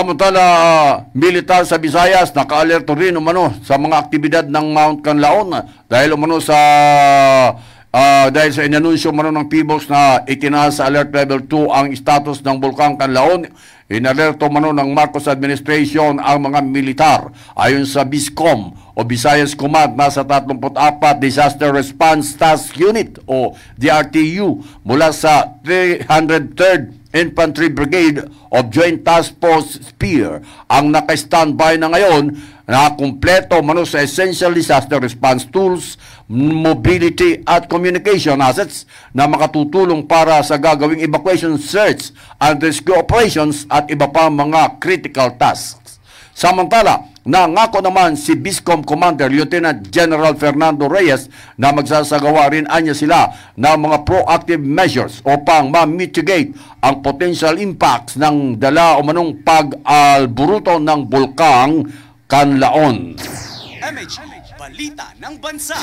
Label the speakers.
Speaker 1: Samantala, militar sa Visayas naka-alerto rin umano sa mga aktibidad ng Mount Canlaon dahil umano sa dahil sa inanunsyo umano ng PBOS na itinaas sa Alert Level 2 ang status ng Bulkang Canlaon. Inalerto umano ng Marcos Administration ang mga militar. Ayon sa BISCOM o Visayas Command, nasa 34 Disaster Response Task Unit o DRTU mula sa 303rd Infantry Brigade of Joint Task Force SPEAR ang naka-standby na ngayon na kumpleto mano sa essential disaster response tools, mobility at communication assets na makatutulong para sa gagawing evacuation, search and rescue operations at iba pa mga critical tasks. Samantala, nangako naman si BISCOM Commander Lieutenant General Fernando Reyes na magsasagawa rin anya sila ng mga proactive measures upang ma-mitigate ang potential impacts ng dala o manong pag-alburuto ng Bulkang Canlaon.
Speaker 2: MH, Balita ng Bansa.